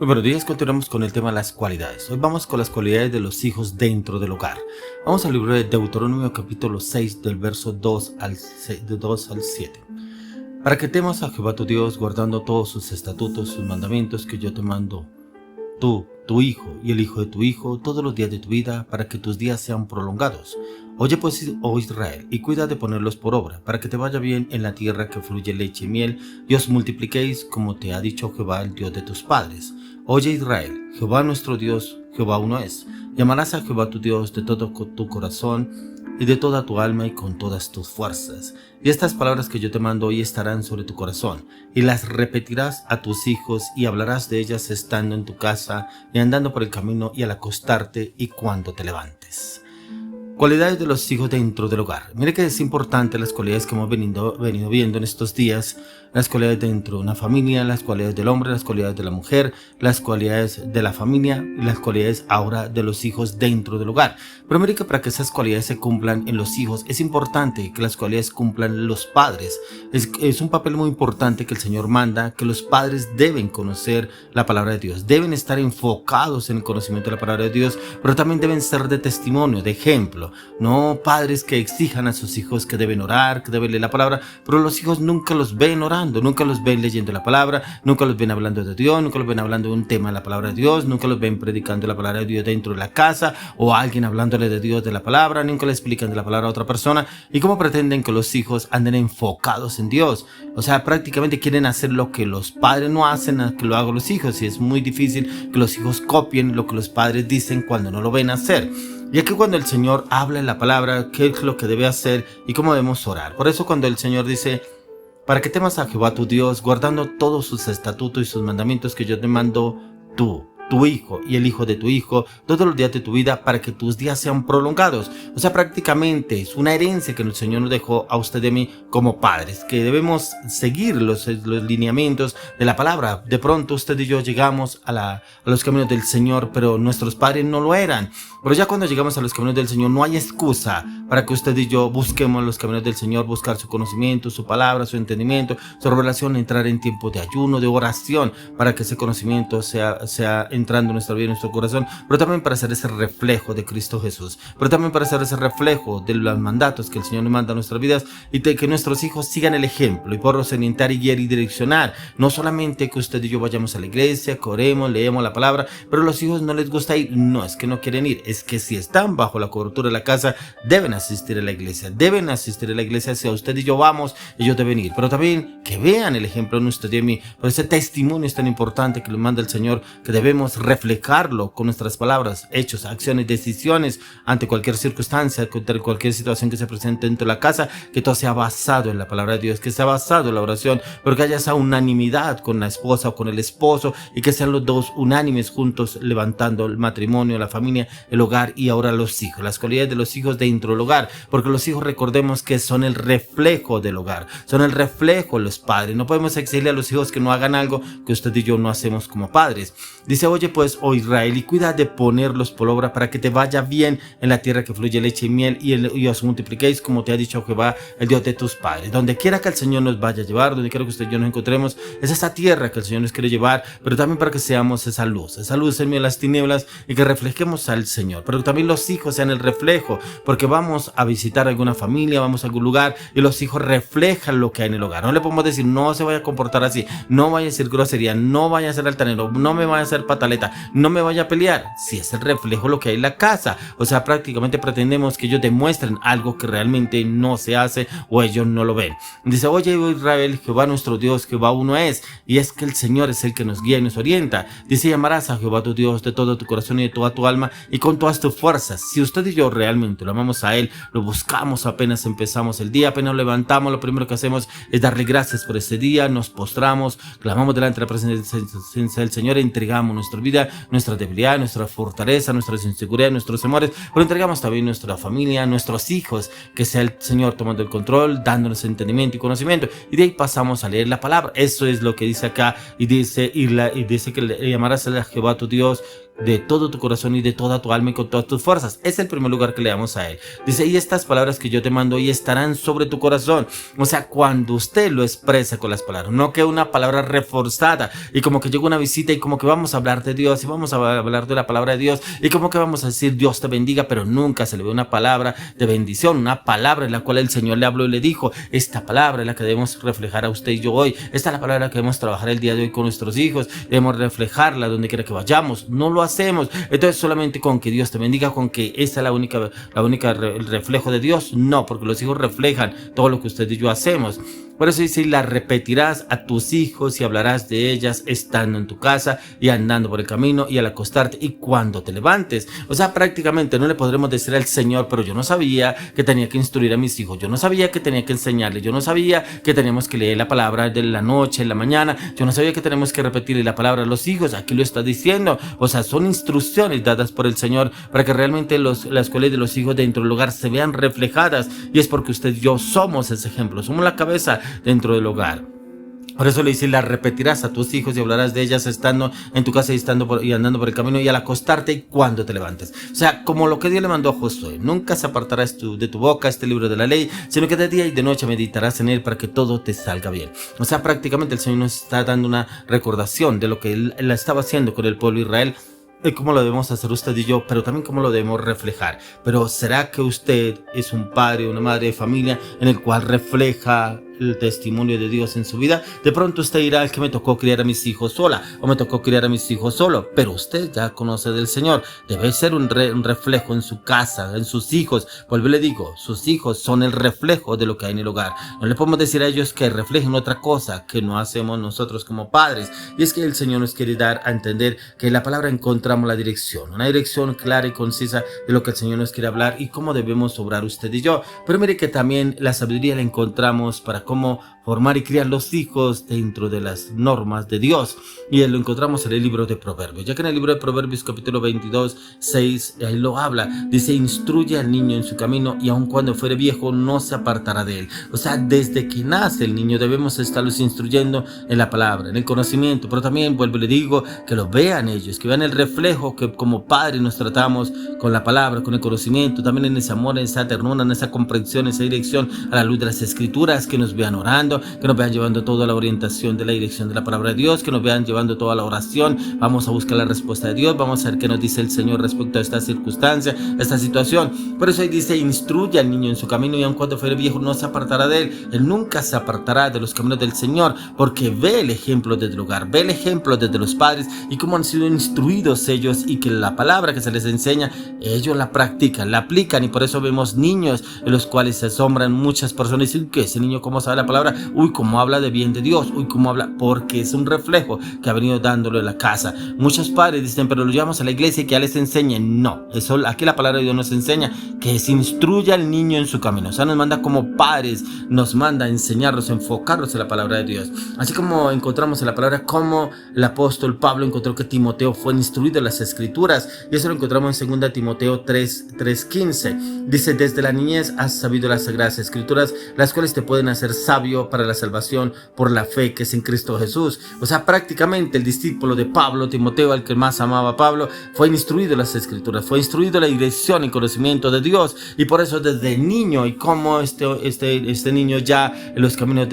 Muy buenos días, continuamos con el tema de las cualidades. Hoy vamos con las cualidades de los hijos dentro del hogar. Vamos al libro de Deuteronomio capítulo 6 del verso 2 al 7. Para que temas a Jehová tu Dios, guardando todos sus estatutos, sus mandamientos que yo te mando, tú, tu hijo y el hijo de tu hijo, todos los días de tu vida, para que tus días sean prolongados. Oye pues, oh Israel, y cuida de ponerlos por obra, para que te vaya bien en la tierra que fluye leche y miel, y os multipliquéis como te ha dicho Jehová, el Dios de tus padres. Oye Israel, Jehová nuestro Dios, Jehová uno es. Llamarás a Jehová tu Dios de todo tu corazón y de toda tu alma y con todas tus fuerzas. Y estas palabras que yo te mando hoy estarán sobre tu corazón, y las repetirás a tus hijos y hablarás de ellas estando en tu casa y andando por el camino y al acostarte y cuando te levantes. Cualidades de los hijos dentro del hogar. Mire que es importante las cualidades que hemos venido viendo en estos días. Las cualidades dentro de una familia, las cualidades del hombre, las cualidades de la mujer, las cualidades de la familia y las cualidades ahora de los hijos dentro del hogar. Pero mire que para que esas cualidades se cumplan en los hijos es importante que las cualidades cumplan los padres. Es un papel muy importante que el Señor manda, que los padres deben conocer la palabra de Dios, deben estar enfocados en el conocimiento de la palabra de Dios, pero también deben ser de testimonio, de ejemplo. No padres que exijan a sus hijos que deben orar, que deben leer la palabra, pero los hijos nunca los ven orando. Nunca los ven leyendo la palabra, nunca los ven hablando de Dios, nunca los ven hablando de un tema de la palabra de Dios, nunca los ven predicando la palabra de Dios dentro de la casa o alguien hablándole de Dios de la palabra, nunca le explican de la palabra a otra persona. ¿Y cómo pretenden que los hijos anden enfocados en Dios? O sea, prácticamente quieren hacer lo que los padres no hacen, que lo hagan los hijos, y es muy difícil que los hijos copien lo que los padres dicen cuando no lo ven hacer. Y aquí cuando el Señor habla en la palabra, qué es lo que debe hacer y cómo debemos orar. Por eso cuando el Señor dice, para que temas a Jehová tu Dios, guardando todos sus estatutos y sus mandamientos que yo te mando, tú, tu hijo y el hijo de tu hijo, todos los días de tu vida, para que tus días sean prolongados. O sea, prácticamente es una herencia que el Señor nos dejó a usted y a mí como padres, que debemos seguir los lineamientos de la palabra. De pronto usted y yo llegamos a los caminos del Señor, pero nuestros padres no lo eran. Pero ya cuando llegamos a los caminos del Señor, no hay excusa para que usted y yo busquemos los caminos del Señor, buscar su conocimiento, su palabra, su entendimiento, su revelación, entrar en tiempo de ayuno, de oración, para que ese conocimiento sea entrando en nuestra vida, en nuestro corazón, pero también para hacer ese reflejo de Cristo Jesús, pero también para hacer ese reflejo de los mandatos que el Señor nos manda a nuestras vidas, y de que nuestros hijos sigan el ejemplo y por orientar y guiar y direccionar. No solamente que usted y yo vayamos a la iglesia, que oremos, leemos la palabra, pero a los hijos no les gusta ir. No es que no quieren ir, es que si están bajo la cobertura de la casa, deben asistir a la iglesia, si a usted y yo vamos, ellos deben ir, pero también que vean el ejemplo en usted y en mí. Por ese testimonio es tan importante que nos manda el Señor, que debemos reflejarlo con nuestras palabras, hechos, acciones, decisiones, ante cualquier circunstancia, ante cualquier situación que se presente dentro de la casa, que todo sea basado en la palabra de Dios, que sea basado en la oración, pero que haya esa unanimidad con la esposa o con el esposo, y que sean los dos unánimes juntos levantando el matrimonio, la familia, el hogar y ahora los hijos, las cualidades de los hijos dentro del hogar, porque los hijos, recordemos que son el reflejo del hogar, son el reflejo de los padres. No podemos exigirle a los hijos que no hagan algo que usted y yo no hacemos como padres. Dice, oye pues, oh Israel, y cuida de ponerlos por obra, para que te vaya bien en la tierra que fluye leche y miel, y os multipliquéis como te ha dicho Jehová, el Dios de tus padres. Donde quiera que el Señor nos vaya a llevar, donde quiera que usted y yo nos encontremos, es esa tierra que el Señor nos quiere llevar, pero también para que seamos esa luz en medio de las tinieblas, y que reflejemos al Señor, pero también los hijos sean el reflejo, porque vamos a visitar alguna familia, vamos a algún lugar, y los hijos reflejan lo que hay en el hogar. No le podemos decir, no se vaya a comportar así, no vaya a decir grosería, no vaya a ser altanero, no me vaya a hacer pataleta, no me vaya a pelear, si es el reflejo lo que hay en la casa. O sea, prácticamente pretendemos que ellos demuestren algo que realmente no se hace o ellos no lo ven. Dice, oye Israel, Jehová nuestro Dios, Jehová uno es, y es que el Señor es el que nos guía y nos orienta. Dice, llamarás a Jehová tu Dios de todo tu corazón y de toda tu alma y con todas tus fuerzas. Si usted y yo realmente lo amamos a Él, lo buscamos apenas empezamos el día, apenas nos levantamos, lo primero que hacemos es darle gracias por este día, nos postramos, clamamos delante de la presencia del Señor, entregamos nuestra vida, nuestra debilidad, nuestra fortaleza, nuestras inseguridades, nuestros temores, pero entregamos también nuestra familia, nuestros hijos, que sea el Señor tomando el control, dándonos entendimiento y conocimiento, y de ahí pasamos a leer la palabra. Eso es lo que dice acá, y dice que le llamarás a Jehová tu Dios de todo tu corazón y de toda tu alma y con todas tus fuerzas. Es el primer lugar que le damos a él. Dice, y estas palabras que yo te mando hoy estarán sobre tu corazón. O sea, cuando usted lo expresa con las palabras, no que una palabra reforzada y como que llega una visita y como que vamos a hablar de Dios y vamos a hablar de la palabra de Dios y como que vamos a decir Dios te bendiga, pero nunca se le ve una palabra de bendición, una palabra en la cual el Señor le habló y le dijo, esta palabra es la que debemos reflejar a usted y yo hoy, esta es la palabra que debemos trabajar el día de hoy con nuestros hijos, debemos reflejarla donde quiera que vayamos, no lo hacemos. Entonces solamente con que Dios te bendiga, con que esta es la única el reflejo de Dios, no, porque los hijos reflejan todo lo que usted y yo hacemos. Por eso dice, la repetirás a tus hijos y hablarás de ellas estando en tu casa y andando por el camino y al acostarte y cuando te levantes. O sea, prácticamente no le podremos decir al Señor, pero yo no sabía que tenía que instruir a mis hijos, yo no sabía que tenía que enseñarles, yo no sabía que teníamos que leer la palabra de la noche, en la mañana, yo no sabía que tenemos que repetirle la palabra a los hijos. Aquí lo está diciendo. O sea, son instrucciones dadas por el Señor para que realmente las escuelas de los hijos dentro del hogar se vean reflejadas, y es porque usted y yo somos ese ejemplo, somos la cabeza dentro del hogar. Por eso le dice, las repetirás a tus hijos y hablarás de ellas estando en tu casa y andando por el camino y al acostarte y cuando te levantes. O sea, como lo que Dios le mandó a Josué, nunca se apartará de tu boca este libro de la ley, sino que de día y de noche meditarás en él para que todo te salga bien. O sea, prácticamente el Señor nos está dando una recordación de lo que él estaba haciendo con el pueblo de Israel, de cómo lo debemos hacer usted y yo, pero también cómo lo debemos reflejar. Pero ¿será que usted es un padre o una madre de familia en el cual refleja el testimonio de Dios en su vida? De pronto usted dirá, es que me tocó criar a mis hijos sola o me tocó criar a mis hijos solo, pero usted ya conoce del Señor. Debe ser un reflejo en su casa, en sus hijos. Vuelvo y le digo, sus hijos son el reflejo de lo que hay en el hogar. No le podemos decir a ellos que reflejen otra cosa que no hacemos nosotros como padres, y es que el Señor nos quiere dar a entender que en la palabra encontramos la dirección, una dirección clara y concisa de lo que el Señor nos quiere hablar y cómo debemos obrar usted y yo. Pero mire que también la sabiduría la encontramos para cómo formar y criar los hijos dentro de las normas de Dios, y lo encontramos en el libro de Proverbios, ya que en el libro de Proverbios capítulo 22, 6, ahí lo habla, dice, instruye al niño en su camino y aun cuando fuere viejo no se apartará de él. O sea, desde que nace el niño debemos estarlos instruyendo en la palabra, en el conocimiento, pero también, vuelvo y le digo, que lo vean ellos, que vean el reflejo que como padres nos tratamos con la palabra, con el conocimiento, también en ese amor, en esa ternura, en esa comprensión, en esa dirección a la luz de las escrituras, que nos vean orando, que nos vean llevando toda la orientación de la dirección de la palabra de Dios, que nos vean llevando toda la oración. Vamos a buscar la respuesta de Dios, vamos a ver qué nos dice el Señor respecto a esta circunstancia, a esta situación. Por eso ahí dice, instruye al niño en su camino y aun cuando fuere viejo no se apartará de él. Él nunca se apartará de los caminos del Señor, porque ve el ejemplo desde el hogar, ve el ejemplo desde los padres y cómo han sido instruidos ellos, y que la palabra que se les enseña ellos la practican, la aplican. Y por eso vemos niños en los cuales se asombran muchas personas y dicen, ¿qué? Ese niño cómo sabe la palabra, uy, cómo habla de bien de Dios, uy, cómo habla, porque es un reflejo que ha venido dándolo en la casa. Muchos padres dicen, pero lo llevamos a la iglesia y que ya les enseñen. No, eso aquí la palabra de Dios nos enseña que se instruya al niño en su camino. O sea, nos manda como padres, nos manda a enseñarlos, a enfocarlos en la palabra de Dios. Así como encontramos en la palabra como el apóstol Pablo encontró que Timoteo fue instruido en las escrituras, y eso lo encontramos en 2 Timoteo 3:15. Dice, desde la niñez has sabido las sagradas escrituras, las cuales te pueden hacer sabio para la salvación por la fe que es en Cristo Jesús. O sea, prácticamente el discípulo de Pablo, Timoteo, el que más amaba a Pablo, fue instruido en las escrituras, fue instruido en la dirección y conocimiento de Dios, y por eso desde niño, y como este niño ya en los caminos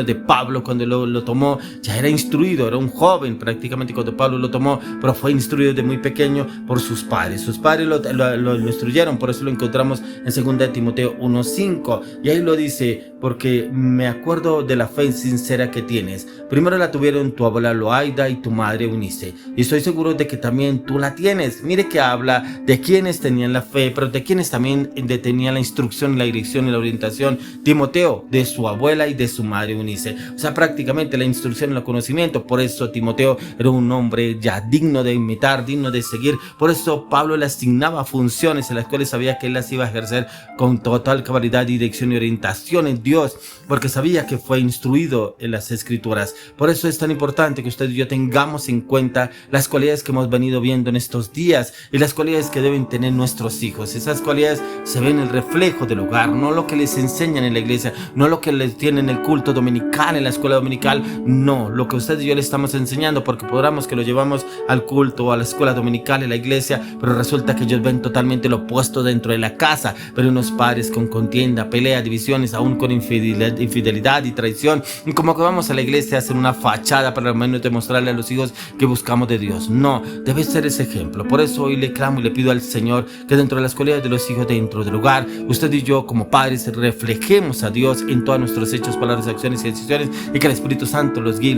de Pablo, cuando lo tomó, ya era instruido, era un joven prácticamente cuando Pablo lo tomó, pero fue instruido desde muy pequeño por sus padres. Sus padres lo instruyeron, por eso lo encontramos en 2 Timoteo 1:5, y ahí lo dice, porque me acuerdo de la fe sincera que tienes. Primero la tuvieron tu abuela Loaida y tu madre Eunice, y estoy seguro de que también tú la tienes. Mire que habla de quienes tenían la fe, pero de quienes también tenían la instrucción, la dirección y la orientación. Timoteo, de su abuela y de su madre Eunice. O sea, prácticamente la instrucción y el conocimiento. Por eso Timoteo era un hombre ya digno de imitar, digno de seguir. Por eso Pablo le asignaba funciones en las cuales sabía que él las iba a ejercer con total cabalidad, dirección y orientación en Dios, Dios, porque sabía que fue instruido en las Escrituras. Por eso es tan importante que usted y yo tengamos en cuenta las cualidades que hemos venido viendo en estos días y las cualidades que deben tener nuestros hijos. Esas cualidades se ven en el reflejo del hogar, no lo que les enseñan en la iglesia, no lo que les tienen en el culto dominical, en la escuela dominical, no, lo que usted y yo le estamos enseñando, porque podamos que lo llevamos al culto o a la escuela dominical, en la iglesia, pero resulta que ellos ven totalmente lo opuesto dentro de la casa. Pero unos padres con contienda, pelea, divisiones, aún con infidelidad y traición, y como que vamos a la iglesia a hacer una fachada para al menos demostrarle a los hijos que buscamos de Dios. No, debe ser ese ejemplo. Por eso hoy le clamo y le pido al Señor que dentro de las cualidades de los hijos, dentro del hogar, usted y yo como padres reflejemos a Dios en todos nuestros hechos, palabras, acciones y decisiones, y que el Espíritu Santo los guíe.